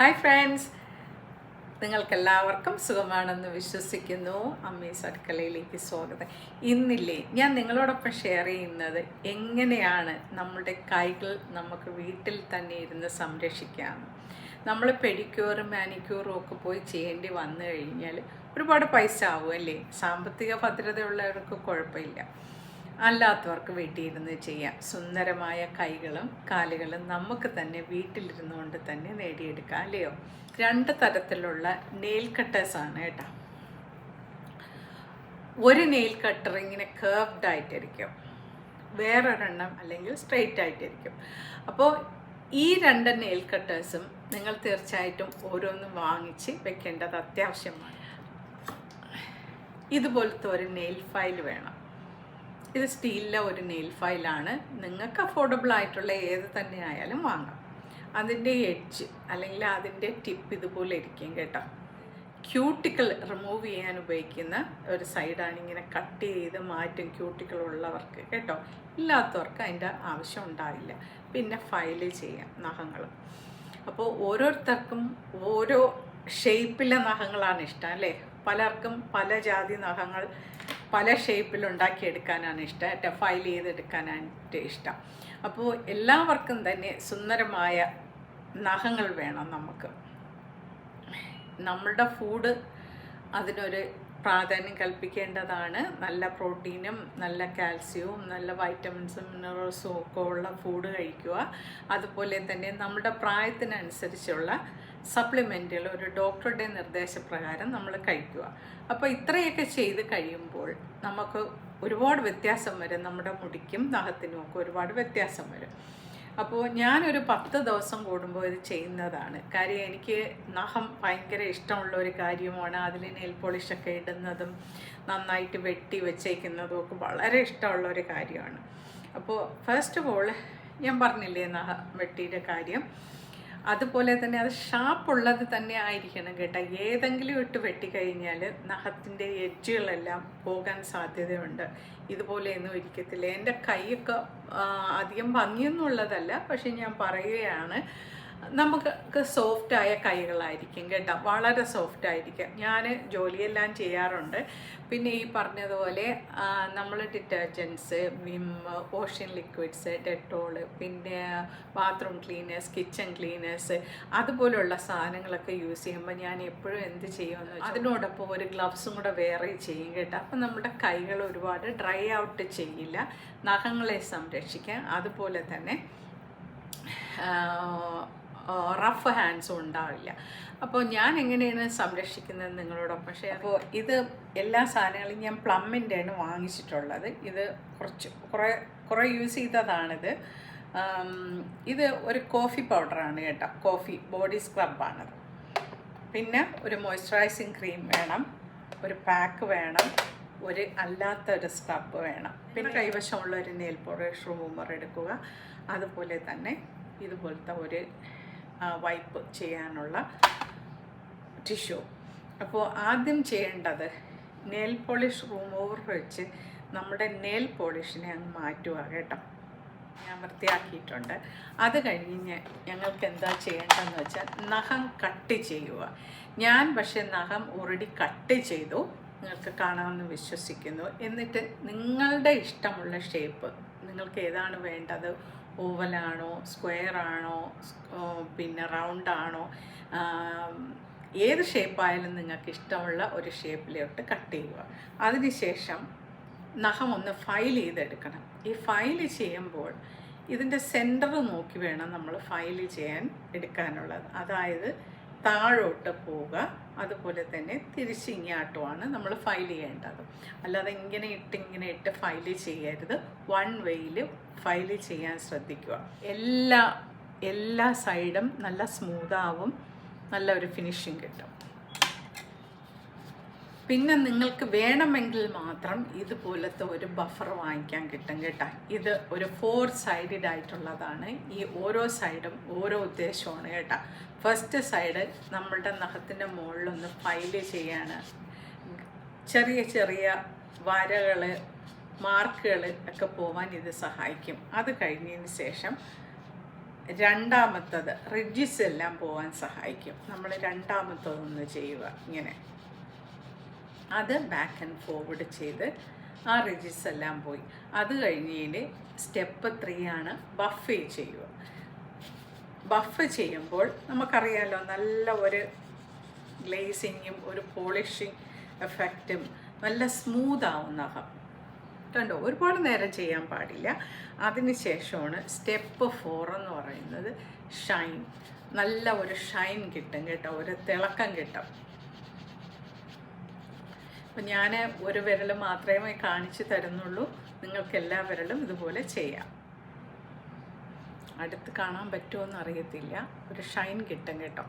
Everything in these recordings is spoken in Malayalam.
ഹായ് ഫ്രണ്ട്സ്, നിങ്ങൾക്കെല്ലാവർക്കും സുഖമാണെന്ന് വിശ്വസിക്കുന്നു. അമ്മീസ് അടുക്കളയിലേക്ക് സ്വാഗതം. ഇന്നില്ലേ ഞാൻ നിങ്ങളോടൊപ്പം ഷെയർ ചെയ്യുന്നത് എങ്ങനെയാണ് നമ്മുടെ കൈകൾ നമുക്ക് വീട്ടിൽ തന്നെ ഇരുന്ന് സംരക്ഷിക്കാം. നമ്മൾ പെഡിക്യൂറും മാനിക്യൂറും ഒക്കെ പോയി ചെയ്യേണ്ടി വന്നു കഴിഞ്ഞാൽ ഒരുപാട് പൈസ ആവും അല്ലേ. സാമ്പത്തിക ഭദ്രതയുള്ളവർക്ക് കുഴപ്പമില്ല, അല്ലാത്തവർക്ക് വീട്ടിലിരുന്ന് ചെയ്യാം. സുന്ദരമായ കൈകളും കാലുകളും നമുക്ക് തന്നെ വീട്ടിലിരുന്നുകൊണ്ട് തന്നെ നേടിയെടുക്കാം അല്ലയോ. രണ്ട് തരത്തിലുള്ള നെയിൽ കട്ടേഴ്സാണ് കേട്ടോ. ഒരു നെയിൽ കട്ടർ ഇങ്ങനെ കേർവ്ഡ് ആയിട്ടിരിക്കും, വേറൊരെണ്ണം അല്ലെങ്കിൽ സ്ട്രെയിറ്റ് ആയിട്ടിരിക്കും. അപ്പോൾ ഈ രണ്ട് നെയിൽ കട്ടേഴ്സും നിങ്ങൾ തീർച്ചയായിട്ടും ഓരോന്നും വാങ്ങിച്ച് വെക്കേണ്ടത് അത്യാവശ്യമാണ്. ഇതുപോലത്തെ ഒരു നെയിൽ ഫയൽ വേണം. ഇത് സ്റ്റീലിലെ ഒരു നെയിൽ ഫയലാണ്. നിങ്ങൾക്ക് അഫോർഡബിൾ ആയിട്ടുള്ള ഏത് തന്നെ ആയാലും വാങ്ങാം. അതിൻ്റെ എഡ്ജ് അല്ലെങ്കിൽ അതിൻ്റെ ടിപ്പ് ഇതുപോലെ ഇരിക്കും കേട്ടോ. ക്യൂട്ടിക്കിൾ റിമൂവ് ചെയ്യാൻ ഉപയോഗിക്കുന്ന ഒരു സൈഡാണ്. ഇങ്ങനെ കട്ട് ചെയ്ത് മാറ്റും ക്യൂട്ടിക്കിൾ ഉള്ളവർക്ക് കേട്ടോ. ഇല്ലാത്തവർക്ക് അതിൻ്റെ ആവശ്യം ഉണ്ടാവില്ല. പിന്നെ ഫയൽ ചെയ്യാം നഖങ്ങൾ. അപ്പോൾ ഓരോരുത്തർക്കും ഓരോ ഷേപ്പിലെ നഖങ്ങളാണ് ഇഷ്ടം അല്ലേ. പലർക്കും പല ജാതി നഖങ്ങൾ പല ഷേപ്പിൽ ഉണ്ടാക്കിയെടുക്കാനാണ് ഇഷ്ടം, ഫയൽ ചെയ്തെടുക്കാനായിട്ട് ഇഷ്ടം. അപ്പോൾ എല്ലാവർക്കും തന്നെ സുന്ദരമായ നഖങ്ങൾ വേണം. നമുക്ക് നമ്മളുടെ ഫുഡ് അതിനൊരു പ്രാധാന്യം കൽപ്പിക്കേണ്ടതാണ്. നല്ല പ്രോട്ടീനും നല്ല കാൽസ്യവും നല്ല വൈറ്റമിൻസും മിനറൽസും ഒക്കെ ഉള്ള ഫുഡ് കഴിക്കുക. അതുപോലെ തന്നെ നമ്മുടെ പ്രായത്തിനനുസരിച്ചുള്ള സപ്ലിമെൻറ്റുകൾ ഒരു ഡോക്ടറുടെ നിർദ്ദേശപ്രകാരം നമ്മൾ കഴിക്കുക. അപ്പോൾ ഇത്രയൊക്കെ ചെയ്ത് കഴിയുമ്പോൾ നമുക്ക് ഒരുപാട് വ്യത്യാസം വരും. നമ്മുടെ മുടിക്കും നഖത്തിനും ഒക്കെ ഒരുപാട് വ്യത്യാസം വരും. അപ്പോൾ ഞാനൊരു 10 ദിവസം കൂടുമ്പോൾ ഇത് ചെയ്യുന്നതാണ്. കാര്യം എനിക്ക് നഖം ഭയങ്കര ഇഷ്ടമുള്ള ഒരു കാര്യമാണ്. അതിൽ നെയിൽ പോളിഷൊക്കെ ഇടുന്നതും നന്നായിട്ട് വെട്ടി വെച്ചേക്കുന്നതും ഒക്കെ വളരെ ഇഷ്ടമുള്ള ഒരു കാര്യമാണ്. അപ്പോൾ ഫസ്റ്റ് ഓഫ് ഓൾ ഞാൻ പറഞ്ഞില്ലേ നഖം വെട്ടിയുടെ കാര്യം, അതുപോലെ തന്നെ അത് ഷാർപ്പുള്ളത് തന്നെ ആയിരിക്കണം കേട്ടോ. ഏതെങ്കിലും ഇട്ട് വെട്ടിക്കഴിഞ്ഞാൽ നഖത്തിൻ്റെ എഡ്ജുകളെല്ലാം പോകാൻ സാധ്യതയുണ്ട്. ഇതുപോലെയൊന്നും ഇരിക്കത്തില്ല. എൻ്റെ കൈയൊക്കെ അധികം ഭംഗിയൊന്നും ഉള്ളതല്ല, പക്ഷെ ഞാൻ പറയുകയാണ്, നമുക്ക് സോഫ്റ്റായ കൈകളായിരിക്കും കേട്ടോ, വളരെ സോഫ്റ്റ് ആയിരിക്കും. ഞാൻ ജോലിയെല്ലാം ചെയ്യാറുണ്ട്. പിന്നെ ഈ പറഞ്ഞതുപോലെ നമ്മൾ detergents, Vim, washing liquids, Dettol, പിന്നെ ബാത്റൂം ക്ലീനേഴ്സ്, കിച്ചൺ ക്ലീനേഴ്സ്, അതുപോലുള്ള സാധനങ്ങളൊക്കെ യൂസ് ചെയ്യുമ്പോൾ ഞാൻ എപ്പോഴും എന്ത് ചെയ്യുമെന്ന് വെച്ചാൽ അതിനോടൊപ്പം ഒരു ഗ്ലൗസും കൂടെ വേറെ ചെയ്യും കേട്ടോ. അപ്പം നമ്മുടെ കൈകൾ ഒരുപാട് ഡ്രൈ ഔട്ട് ചെയ്യില്ല, നഖങ്ങളെ സംരക്ഷിക്കാം. അതുപോലെ തന്നെ റഫ് ഹാൻഡ്സും ഉണ്ടാവില്ല. അപ്പോൾ ഞാൻ എങ്ങനെയാണ് സംരക്ഷിക്കുന്നത് നിങ്ങളോടൊപ്പം ഷെയർ. അപ്പോൾ ഇത് എല്ലാ സാധനങ്ങളും ഞാൻ പ്ലമ്മിൻ്റെയാണ് വാങ്ങിച്ചിട്ടുള്ളത്. ഇത് കുറേ യൂസ് ചെയ്തതാണിത്. ഇത് ഒരു കോഫി പൗഡറാണ് കേട്ടോ, കോഫി ബോഡി സ്ക്രബാണത്. പിന്നെ ഒരു മോയ്സ്ചറൈസിങ് ക്രീം വേണം, ഒരു പാക്ക് വേണം, ഒരു അല്ലാത്ത ഒരു സ്ക്രബ് വേണം. പിന്നെ കൈവശമുള്ള ഒരു നെയിൽ പോളിഷ് റിമൂവർ എടുക്കുക. അതുപോലെ തന്നെ ഇതുപോലത്തെ ഒരു വൈപ്പ് ചെയ്യാനുള്ള ടിഷ്യൂ. അപ്പോൾ ആദ്യം ചെയ്യേണ്ടത് നെയിൽ പോളിഷ് റിമൂവർ വെച്ച് നമ്മുടെ നെയിൽ പോളിഷിനെ അങ്ങ് മാറ്റുക കേട്ടോ. ഞാൻ വൃത്തിയാക്കിയിട്ടുണ്ട്. അത് കഴിഞ്ഞ് ഞങ്ങൾക്ക് എന്താ ചെയ്യേണ്ടതെന്ന് വെച്ചാൽ നഖം കട്ട് ചെയ്യുക. ഞാൻ പക്ഷേ നഖം ഓൾറെഡി കട്ട് ചെയ്തു, നിങ്ങൾക്ക് കാണാമെന്ന് വിശ്വസിക്കുന്നു. എന്നിട്ട് നിങ്ങളുടെ ഇഷ്ടമുള്ള ഷേപ്പ്, നിങ്ങൾക്ക് ഏതാണ് വേണ്ടത്, ഓവലാണോ സ്ക്വയറാണോ പിന്നെ റൗണ്ടാണോ, ഏത് ഷേപ്പായാലും നിങ്ങൾക്ക് ഇഷ്ടമുള്ള ഒരു ഷേപ്പിലോട്ട് കട്ട് ചെയ്യുക. അതിനുശേഷം നഖം ഒന്ന് ഫയൽ ചെയ്തെടുക്കണം. ഈ ഫയൽ ചെയ്യുമ്പോൾ ഇതിൻ്റെ സെൻറ്റർ നോക്കി വേണം നമ്മൾ ഫയൽ ചെയ്യാൻ എടുക്കാനുള്ളത്. അതായത് താഴോട്ട് പോവുക, അതുപോലെ തന്നെ തിരിച്ചിങ്ങാട്ടുമാണ് നമ്മൾ ഫയൽ ചെയ്യേണ്ടത്. അല്ലാതെ ഇങ്ങനെ ഇട്ട് ഫയൽ ചെയ്യരുത്. വൺ വേയിൽ ഫയൽ ചെയ്യാൻ ശ്രദ്ധിക്കുക. എല്ലാ സൈഡും നല്ല സ്മൂത്താവും, നല്ല ഒരു ഫിനിഷിങ് കിട്ടും. പിന്നെ നിങ്ങൾക്ക് വേണമെങ്കിൽ മാത്രം ഇതുപോലത്തെ ഒരു ബഫർ വാങ്ങിക്കാൻ കിട്ടും കേട്ടോ. ഇത് ഒരു 4 സൈഡഡ് ആയിട്ടുള്ളതാണ്. ഈ ഓരോ സൈഡും ഓരോ ഉദ്ദേശമാണ് കേട്ടോ. ഫസ്റ്റ് സൈഡ് നമ്മളുടെ നഖത്തിൻ്റെ മുകളിലൊന്ന് ഫയൽ ചെയ്യാണ്. ചെറിയ വരകൾ, മാർക്കുകൾ ഒക്കെ പോവാൻ ഇത് സഹായിക്കും. അത് കഴിഞ്ഞതിന് ശേഷം രണ്ടാമത്തത് റിഡ്ജസ് എല്ലാം പോകാൻ സഹായിക്കും. നമ്മൾ രണ്ടാമത്തതൊന്ന് ചെയ്യുക ഇങ്ങനെ, അത് ബാക്ക് ആൻഡ് ഫോർവേഡ് ചെയ്ത് ആ റിഡ്ജസ് എല്ലാം പോയി. അത് കഴിഞ്ഞതിൽ സ്റ്റെപ്പ് 3 ആണ് ബഫ് ചെയ്യുക. ബഫ് ചെയ്യുമ്പോൾ നമുക്കറിയാമല്ലോ, നല്ല ഒരു ഗ്ലേസിങ്ങും ഒരു പോളിഷിങ് എഫക്റ്റും, നല്ല സ്മൂത്ത് ആവുന്ന നഖം കണ്ടോ. ഒരുപാട് നേരം ചെയ്യാൻ പാടില്ല. അതിനുശേഷമാണ് സ്റ്റെപ്പ് 4 എന്ന് പറയുന്നത് ഷൈൻ. നല്ല ഒരു ഷൈൻ കിട്ടും കേട്ടോ, ഒരു തിളക്കം കിട്ടും. അപ്പം ഞാൻ ഒരു വിരൽ മാത്രമേ കാണിച്ചു തരുന്നുള്ളൂ, നിങ്ങൾക്ക് എല്ലാ വിരലും ഇതുപോലെ ചെയ്യാം. അടുത്ത് കാണാൻ പറ്റുമോയെന്ന് അറിയത്തില്ല, ഒരു ഷൈൻ കിട്ടും കേട്ടോ.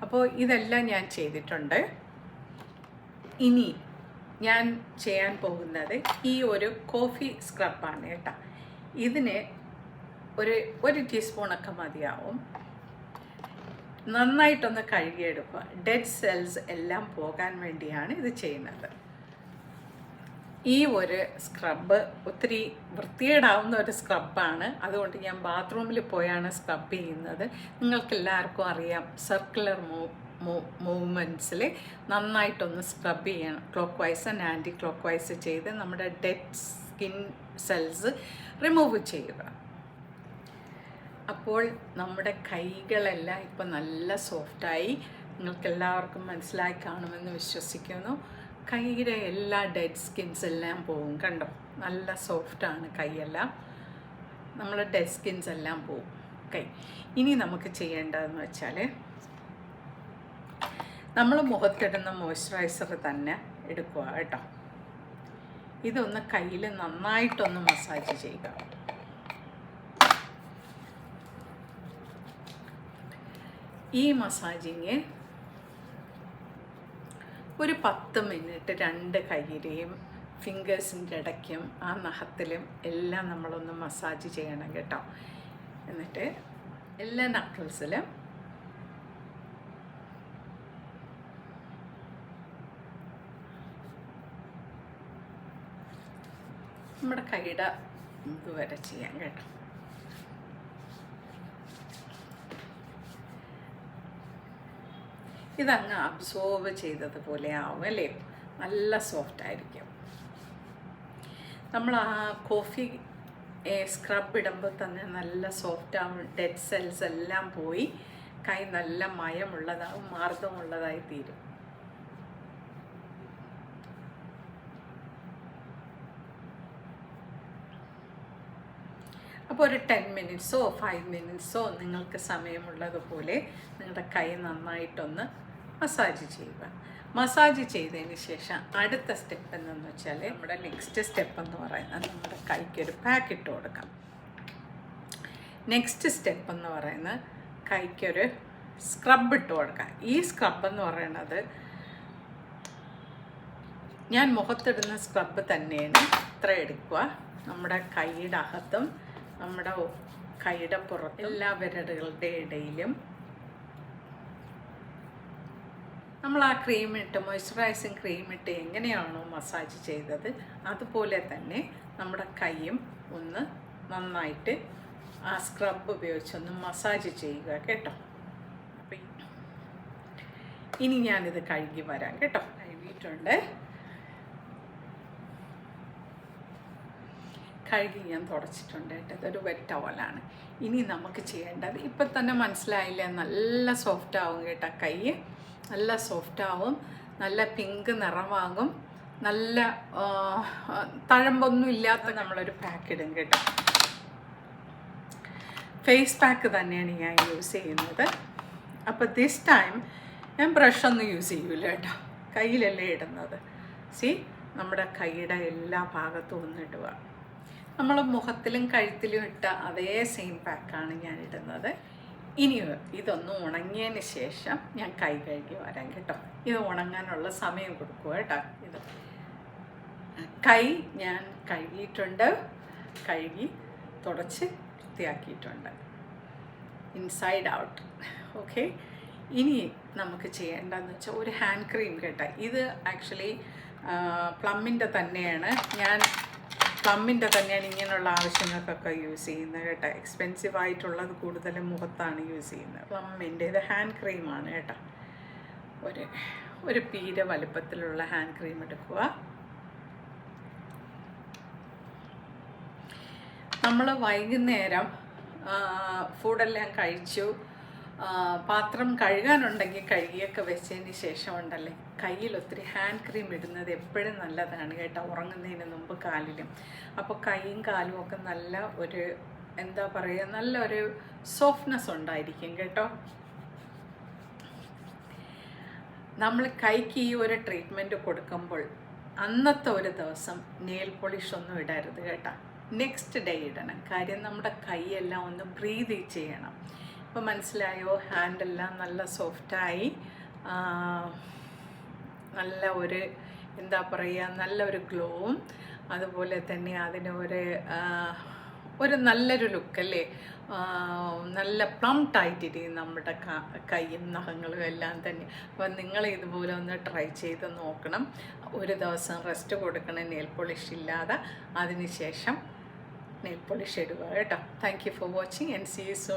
അപ്പോൾ ഇതെല്ലാം ഞാൻ ചെയ്തിട്ടുണ്ട്. ഇനി ഞാൻ ചെയ്യാൻ പോകുന്നത് ഈ ഒരു കോഫി സ്ക്രബാണ് കേട്ടോ. ഇതിന് ഒരു ടീസ്പൂണൊക്കെ മതിയാവും. നന്നായിട്ടൊന്ന് കഴുകിയെടുക്കുക. ഡെഡ് സെൽസ് എല്ലാം പോകാൻ വേണ്ടിയാണ് ഇത് ചെയ്യുന്നത്. ഈ ഒരു സ്ക്രബ് ഒത്തിരി വൃത്തികേടാവുന്ന ഒരു സ്ക്രബാണ്, അതുകൊണ്ട് ഞാൻ ബാത്റൂമിൽ പോയാണ് സ്ക്രബ് ചെയ്യുന്നത്. നിങ്ങൾക്കെല്ലാവർക്കും അറിയാം, സർക്കുലർ മൂവ്മെൻറ്റ്സിൽ നന്നായിട്ടൊന്ന് സ്ക്രബ് ചെയ്യണം. Clockwise and anticlockwise ചെയ്ത് നമ്മുടെ ഡെഡ് സ്കിൻ സെൽസ് റിമൂവ് ചെയ്യുക. അപ്പോൾ നമ്മുടെ കൈകളെല്ലാം ഇപ്പം നല്ല സോഫ്റ്റായി. നിങ്ങൾക്കെല്ലാവർക്കും മനസ്സിലായി കാണുമെന്ന് വിശ്വസിക്കുന്നു. കൈയുടെ എല്ലാ ഡെഡ് സ്കിൻസ് എല്ലാം പോകും കണ്ടോ. നല്ല സോഫ്റ്റാണ് കൈയെല്ലാം, നമ്മൾ ഡെഡ് സ്കിൻസ് എല്ലാം പോകും കൈ. ഇനി നമുക്ക് ചെയ്യേണ്ടതെന്ന് വെച്ചാൽ, നമ്മൾ മുഖത്തിടുന്ന മോയ്സ്ചറൈസർ തന്നെ എടുക്കുക കേട്ടോ. ഇതൊന്ന് കയ്യിൽ നന്നായിട്ടൊന്ന് മസാജ് ചെയ്യുക. ഈ മസാജിങ് ഒരു 10 മിനിറ്റ് 2 കൈയിലെയും ഫിംഗേഴ്സിൻ്റെ ഇടയ്ക്കും ആ നഖത്തിലും എല്ലാം നമ്മളൊന്ന് മസാജ് ചെയ്യണം കേട്ടോ. എന്നിട്ട് എല്ലാ നക്കിൾസിലും നമ്മുടെ കൈയുടെ ഇതുവരെ ചെയ്യാം കേട്ടോ. ഇതങ്ങ് അബ്സോർവ് ചെയ്തതുപോലെ ആവും അല്ലേ, നല്ല സോഫ്റ്റ് ആയിരിക്കും. നമ്മൾ ആ കോഫി സ്ക്രബ് ഇടുമ്പോൾ തന്നെ നല്ല സോഫ്റ്റ് ആവും. ഡെഡ് സെൽസ് എല്ലാം പോയി കൈ നല്ല മയമുള്ളതാവും, മാർദ്ദമുള്ളതായി തീരും. അപ്പോൾ ഒരു 10 മിനിറ്റ്സോ 5 മിനിറ്റ്സോ നിങ്ങൾക്ക് സമയമുള്ളതുപോലെ നിങ്ങളുടെ കൈ നന്നായിട്ടൊന്ന് മസാജ് ചെയ്യുക. മസാജ് ചെയ്തതിന് ശേഷം അടുത്ത സ്റ്റെപ്പ് എന്തെന്ന് വെച്ചാൽ, നമ്മുടെ നെക്സ്റ്റ് സ്റ്റെപ്പ് എന്ന് പറയുന്നത് നമ്മുടെ കൈക്കൊരു പാക്ക് ഇട്ട് കൊടുക്കാം. നെക്സ്റ്റ് സ്റ്റെപ്പ് എന്ന് പറയുന്നത് കൈക്കൊരു സ്ക്രബ് ഇട്ട് കൊടുക്കാം. ഈ സ്ക്രബ് എന്ന് പറയുന്നത് ഞാൻ മുഖത്തിടുന്ന സ്ക്രബ് തന്നെയാണ്. ഇത്ര എടുക്കുക. നമ്മുടെ കൈയുടെ അകത്തും നമ്മുടെ കൈയുടെ പുറത്തും എല്ലാ വിരലുകളുടെ ഇടയിലും നമ്മൾ ആ ക്രീം ഇട്ട്, മോയ്സ്ചറൈസിങ് ക്രീം ഇട്ട് എങ്ങനെയാണോ മസാജ് ചെയ്തത് അതുപോലെ തന്നെ നമ്മുടെ കൈയും ഒന്ന് നന്നായിട്ട് ആ സ്ക്രബ് ഉപയോഗിച്ചൊന്ന് മസാജ് ചെയ്യുക കേട്ടോ. അപ്പം ഇനി ഞാനിത് കഴുകി വരാം കേട്ടോ. കഴുകിയിട്ടുണ്ട്, കഴുകി ഞാൻ തുടച്ചിട്ടുണ്ട് കേട്ടോ. ഇതൊരു വെറ്റ് ടവലാണ്. ഇനി നമുക്ക് ചെയ്യേണ്ടത്, ഇപ്പം തന്നെ മനസ്സിലായില്ലേ, നല്ല സോഫ്റ്റ് ആവും കേട്ടോ. കൈ നല്ല സോഫ്റ്റ് ആവും, നല്ല പിങ്ക് നിറമാകും, നല്ല തഴമ്പൊന്നും ഇല്ലാത്ത നമ്മളൊരു പാക്ക് ഇടും കേട്ടോ. ഫേസ് പാക്ക് തന്നെയാണ് ഞാൻ യൂസ് ചെയ്യുന്നത്. അപ്പോൾ ദിസ് ടൈം ഞാൻ ബ്രഷൊന്നും യൂസ് ചെയ്യൂല കേട്ടോ, കയ്യിലല്ലേ ഇടുന്നത്. നമ്മുടെ കൈയുടെ എല്ലാ ഭാഗത്തും ഒന്ന് ഇടുക. നമ്മൾ മുഖത്തിലും കഴുത്തിലും ഇട്ട അതേ സെയിം പാക്കാണ് ഞാൻ ഇടുന്നത്. ഇനി ഇതൊന്ന് ഉണങ്ങിയതിന് ശേഷം ഞാൻ കൈ കഴുകി വരാം കേട്ടോ. ഇത് ഉണങ്ങാനുള്ള സമയം കൊടുക്കുക കേട്ടോ. ഇത് കൈ ഞാൻ കഴുകിയിട്ടുണ്ട്, കഴുകി തുടച്ച് വൃത്തിയാക്കിയിട്ടുണ്ട്, ഇൻസൈഡ് ഔട്ട്. ഓക്കെ, ഇനി നമുക്ക് ചെയ്യേണ്ടതെന്ന് വെച്ചാൽ ഒരു ഹാൻഡ് ക്രീം കേട്ടോ. ഇത് ആക്ച്വലി പ്ലമ്മിൻ്റെ തന്നെയാണ്. ഞാൻ പ്ലമ്മിൻ്റെ തന്നെയാണ് ഇങ്ങനെയുള്ള ആവശ്യങ്ങൾക്കൊക്കെ യൂസ് ചെയ്യുന്നത് കേട്ടോ. എക്സ്പെൻസീവ് ആയിട്ടുള്ളത് കൂടുതലും മുഖത്താണ് യൂസ് ചെയ്യുന്നത്. പ്ലമ്മിൻ്റെ ഇത് ഹാൻഡ് ക്രീമാണ് കേട്ടോ. ഒരു പീര വലുപ്പത്തിലുള്ള ഹാൻഡ് ക്രീം എടുക്കുക. നമ്മൾ വൈകുന്നേരം ഫുഡെല്ലാം കഴിച്ചു, പാത്രം കഴുകാനുണ്ടെങ്കിൽ കഴുകിയൊക്കെ വെച്ചതിന് ശേഷം ഉണ്ടല്ലേ കയ്യിൽ ഒത്തിരി ഹാൻഡ് ക്രീം ഇടുന്നത് എപ്പോഴും നല്ലതാണ് കേട്ടോ, ഉറങ്ങുന്നതിന് മുമ്പ് കാലിലും. അപ്പോൾ കൈയും കാലും ഒക്കെ നല്ല ഒരു എന്താ പറയുക, നല്ലൊരു സോഫ്റ്റ്നെസ് ഉണ്ടായിരിക്കും കേട്ടോ. നമ്മൾ കൈക്ക് ഈ ഒരു ട്രീറ്റ്മെൻറ്റ് കൊടുക്കുമ്പോൾ അന്നത്തെ ഒരു ദിവസം നെയിൽ പോളിഷ് ഒന്നും ഇടരുത് കേട്ടോ. നെക്സ്റ്റ് ഡേ ഇടണം. കാര്യം നമ്മുടെ കൈയെല്ലാം ഒന്ന് ബ്രീത് ചെയ്യണം. ഇപ്പോൾ മനസ്സിലായോ? ഹാൻഡെല്ലാം നല്ല സോഫ്റ്റായി, നല്ല ഒരു എന്താ പറയുക, നല്ലൊരു ഗ്ലോവും അതുപോലെ തന്നെ അതിന് ഒരു നല്ലൊരു ലുക്കല്ലേ, നല്ല പ്ലംപ്റ്റായിട്ടിരിക്കും നമ്മുടെ കൈയും നഖങ്ങളും എല്ലാം തന്നെ. അപ്പം നിങ്ങൾ ഇതുപോലെ ഒന്ന് ട്രൈ ചെയ്ത് നോക്കണം. ഒരു ദിവസം റെസ്റ്റ് കൊടുക്കണം നെയിൽ പോളിഷ് ഇല്ലാതെ, അതിന് ശേഷം നെയിൽ പോളിഷ് ഇടുക കേട്ടോ. Thank you for watching and see you soon.